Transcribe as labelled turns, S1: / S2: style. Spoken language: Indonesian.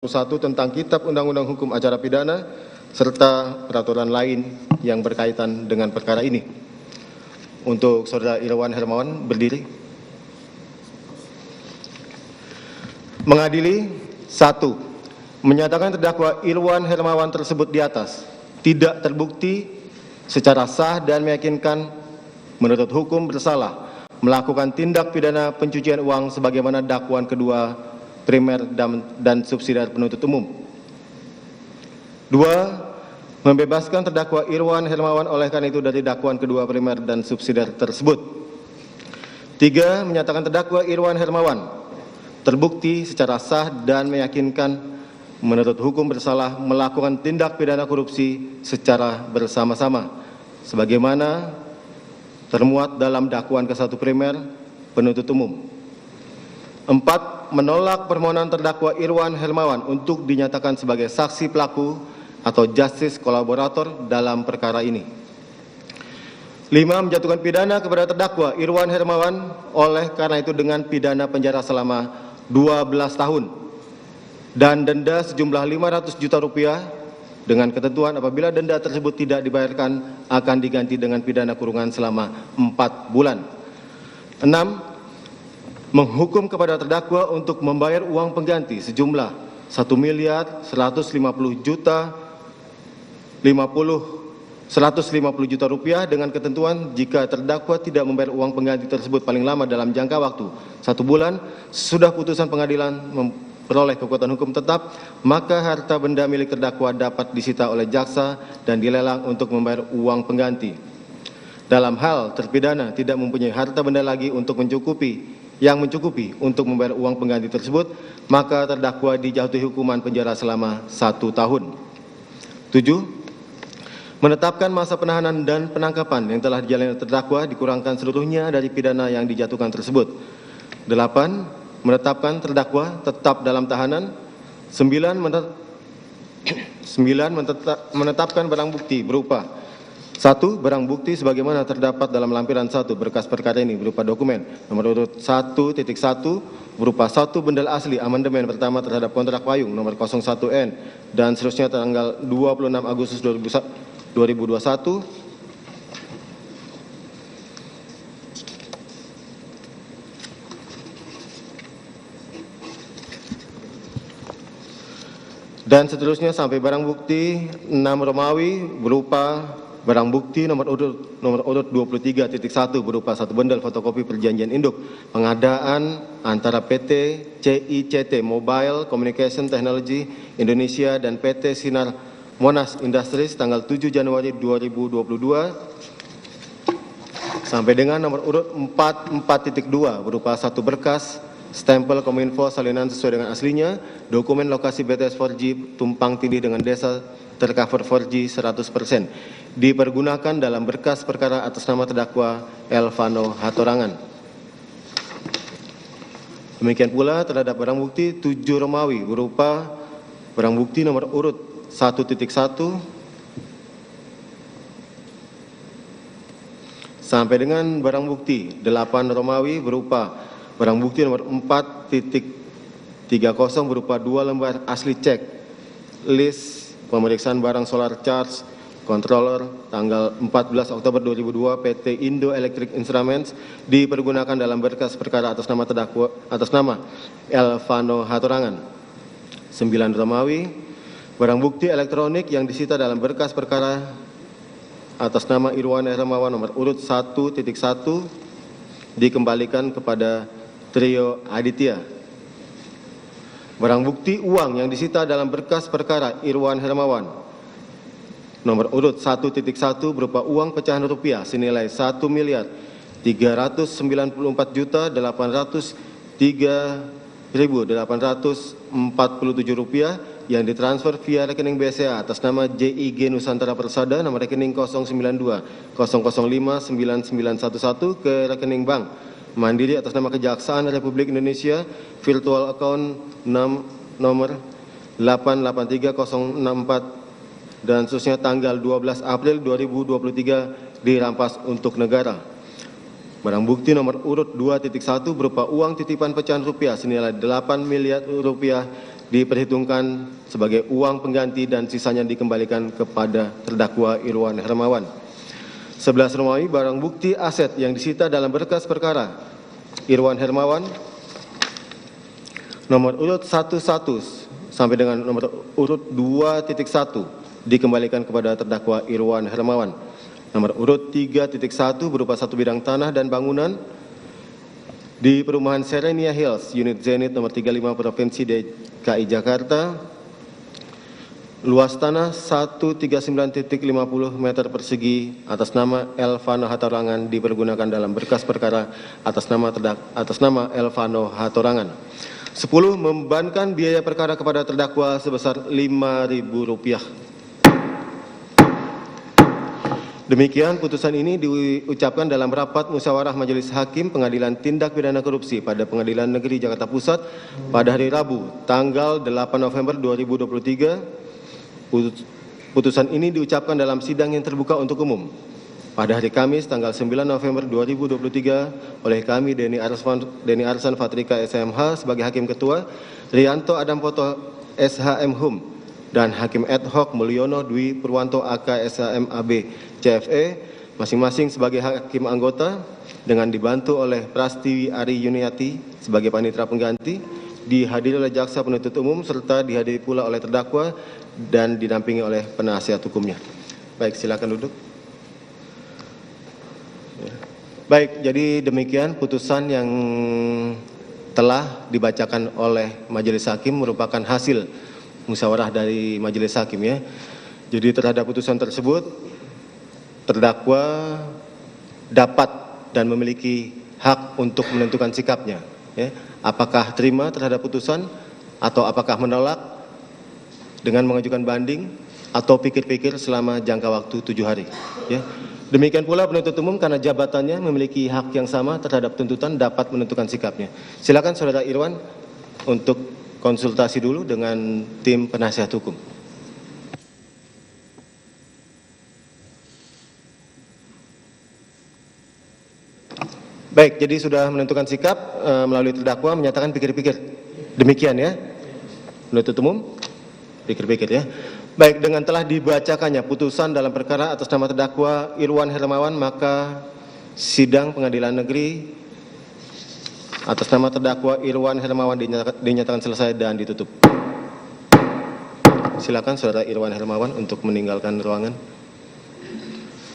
S1: 1 tentang Kitab Undang-Undang Hukum Acara Pidana serta peraturan lain yang berkaitan dengan perkara ini. Untuk Saudara Irwan Hermawan berdiri. Mengadili 1. Menyatakan terdakwa Irwan Hermawan tersebut di atas tidak terbukti secara sah dan meyakinkan menurut hukum bersalah melakukan tindak pidana pencucian uang sebagaimana dakwaan kedua primer dan subsidiar penuntut umum. 2. Membebaskan terdakwa Irwan Hermawan oleh karena itu dari dakwaan kedua primer dan subsidiar tersebut. 3. Menyatakan terdakwa Irwan Hermawan terbukti secara sah dan meyakinkan menurut hukum bersalah melakukan tindak pidana korupsi secara bersama-sama sebagaimana termuat dalam dakwaan ke-1 primer penuntut umum. 4. Menolak permohonan terdakwa Irwan Hermawan untuk dinyatakan sebagai saksi pelaku atau justice kolaborator dalam perkara ini. 5. Menjatuhkan pidana kepada terdakwa Irwan Hermawan oleh karena itu dengan pidana penjara selama 12 tahun dan denda sejumlah 500 juta rupiah dengan ketentuan apabila denda tersebut tidak dibayarkan akan diganti dengan pidana kurungan selama 4 bulan. 6. Menghukum kepada terdakwa untuk membayar uang pengganti sejumlah 1.150 juta rupiah dengan ketentuan jika terdakwa tidak membayar uang pengganti tersebut paling lama dalam jangka waktu 1 bulan sesudah putusan pengadilan memperoleh kekuatan hukum tetap, maka harta benda milik terdakwa dapat disita oleh jaksa dan dilelang untuk membayar uang pengganti. Dalam hal terpidana tidak mempunyai harta benda lagi untuk mencukupi untuk membayar uang pengganti tersebut, maka terdakwa dijatuhi hukuman penjara selama 1 tahun. 7. Menetapkan masa penahanan dan penangkapan yang telah dijalani terdakwa dikurangkan seluruhnya dari pidana yang dijatuhkan tersebut. 8. Menetapkan terdakwa tetap dalam tahanan. 9. Menetapkan barang bukti berupa 1. Barang bukti sebagaimana terdapat dalam lampiran 1 berkas perkara ini berupa dokumen nomor urut 1.1 berupa 1 bendel asli amandemen pertama terhadap kontrak payung nomor 01N dan seterusnya tanggal 26 Agustus 2021. Dan seterusnya sampai barang bukti 6 Romawi berupa barang bukti nomor urut 23.1 berupa 1 bendel fotokopi perjanjian induk pengadaan antara PT CICT Mobile Communication Technology Indonesia dan PT Sinar Monas Industries tanggal 7 Januari 2022 sampai dengan nomor urut 44.2 berupa 1 berkas stempel Kominfo salinan sesuai dengan aslinya, dokumen lokasi BTS 4G tumpang tindih dengan desa tercover 4G 100%, dipergunakan dalam berkas perkara atas nama terdakwa Elvano Hatorangan. Demikian pula terhadap barang bukti 7 Romawi berupa barang bukti nomor urut 1.1 sampai dengan barang bukti 8 Romawi berupa barang bukti nomor 4.30 berupa 2 lembar asli cek list pemeriksaan barang solar charge controller tanggal 14 Oktober 2002 PT Indo Electric Instruments dipergunakan dalam berkas perkara atas nama terdakwa atas nama Elvano Hatorangan. 9 Romawi barang bukti elektronik yang disita dalam berkas perkara atas nama Irwan Hermawan nomor urut 1.1 dikembalikan kepada Trio Aditya. Barang bukti uang yang disita dalam berkas perkara Irwan Hermawan nomor urut 1.1 berupa uang pecahan rupiah senilai 1.394.803.847 rupiah yang ditransfer via rekening BCA atas nama JIG Nusantara Persada nomor rekening 092-005-9911 ke rekening Bank Mandiri atas nama Kejaksaan Republik Indonesia virtual account nomor 883064 dan seterusnya tanggal 12 April 2023 dirampas untuk negara. Barang bukti nomor urut 2.1 berupa uang titipan pecahan rupiah senilai 8 miliar rupiah diperhitungkan sebagai uang pengganti dan sisanya dikembalikan kepada terdakwa Irwan Hermawan. 11 Romawi, barang bukti aset yang disita dalam berkas perkara Irwan Hermawan nomor urut 11 sampai dengan nomor urut 2.1 dikembalikan kepada terdakwa Irwan Hermawan. Nomor urut 3.1 berupa satu bidang tanah dan bangunan di perumahan Serenia Hills, unit Zenit nomor 35 Provinsi DKI Jakarta, luas tanah 139.50 meter persegi atas nama Elvano Hatorangan dipergunakan dalam berkas perkara atas nama Elvano Hatorangan. 10. Membebankan biaya perkara kepada terdakwa sebesar Rp5.000. Demikian putusan ini diucapkan dalam rapat musyawarah Majelis Hakim Pengadilan Tindak Pidana Korupsi pada Pengadilan Negeri Jakarta Pusat pada hari Rabu, tanggal 8 November 2023. Putusan ini diucapkan dalam sidang yang terbuka untuk umum pada hari Kamis, tanggal 9 November 2023 oleh kami Deni Arsan Fatrika SMH sebagai Hakim Ketua, Rianto Adam Poto SHM Hum, dan Hakim Ad Hoc Mulyono Dwi Purwanto AK SHM AB CFE masing-masing sebagai hakim anggota dengan dibantu oleh Prastiwi Ari Yuniati sebagai panitera pengganti, dihadiri oleh jaksa penuntut umum serta dihadiri pula oleh terdakwa dan didampingi oleh penasihat hukumnya. Baik, silakan duduk. Baik, jadi demikian putusan yang telah dibacakan oleh Majelis Hakim merupakan hasil musyawarah dari Majelis Hakim ya. Jadi terhadap putusan tersebut terdakwa dapat dan memiliki hak untuk menentukan sikapnya ya. Apakah terima terhadap putusan atau apakah menolak dengan mengajukan banding atau pikir-pikir selama jangka waktu 7 hari ya. Demikian pula penuntut umum karena jabatannya memiliki hak yang sama terhadap tuntutan dapat menentukan sikapnya. Silakan Saudara Irwan untuk konsultasi dulu dengan tim penasihat hukum. Baik, jadi sudah menentukan sikap melalui terdakwa menyatakan pikir-pikir. Demikian ya, penuntut umum pikir-pikir ya. Baik, dengan telah dibacakannya putusan dalam perkara atas nama terdakwa Irwan Hermawan, maka sidang pengadilan negeri atas nama terdakwa Irwan Hermawan dinyatakan selesai dan ditutup. Silakan Saudara Irwan Hermawan untuk meninggalkan ruangan.